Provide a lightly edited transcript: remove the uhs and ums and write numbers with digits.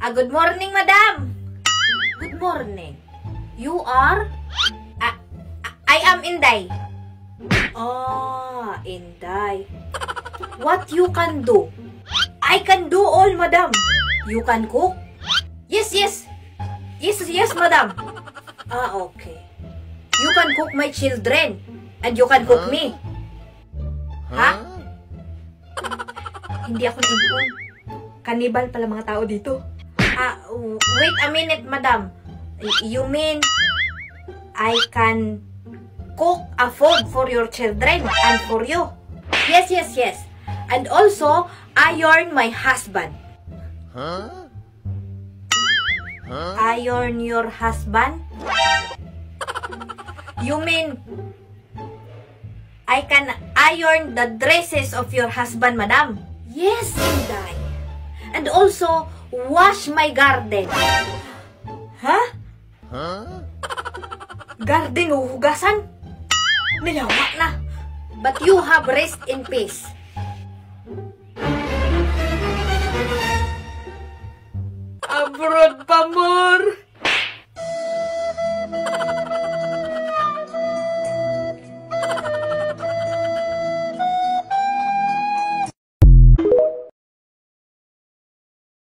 Good morning, madam. Good morning. You are? I am Inday. Inday. What you can do? I can do all, madam. You can cook? Yes, madam. Okay. You can cook my children. And you can cook me. Ha? Hindi ako na-inform. Cannibal pala mga tao dito. Wait a minute, madam. You mean I can cook a food for your children and for you? Yes. And also, iron my husband. Iron your husband? You mean I can iron the dresses of your husband, madam? Yes, Inday. And also, wash my garden. Ha? Garden huhugasan? Nilawa na. But you have rest in peace. Abroad pa more.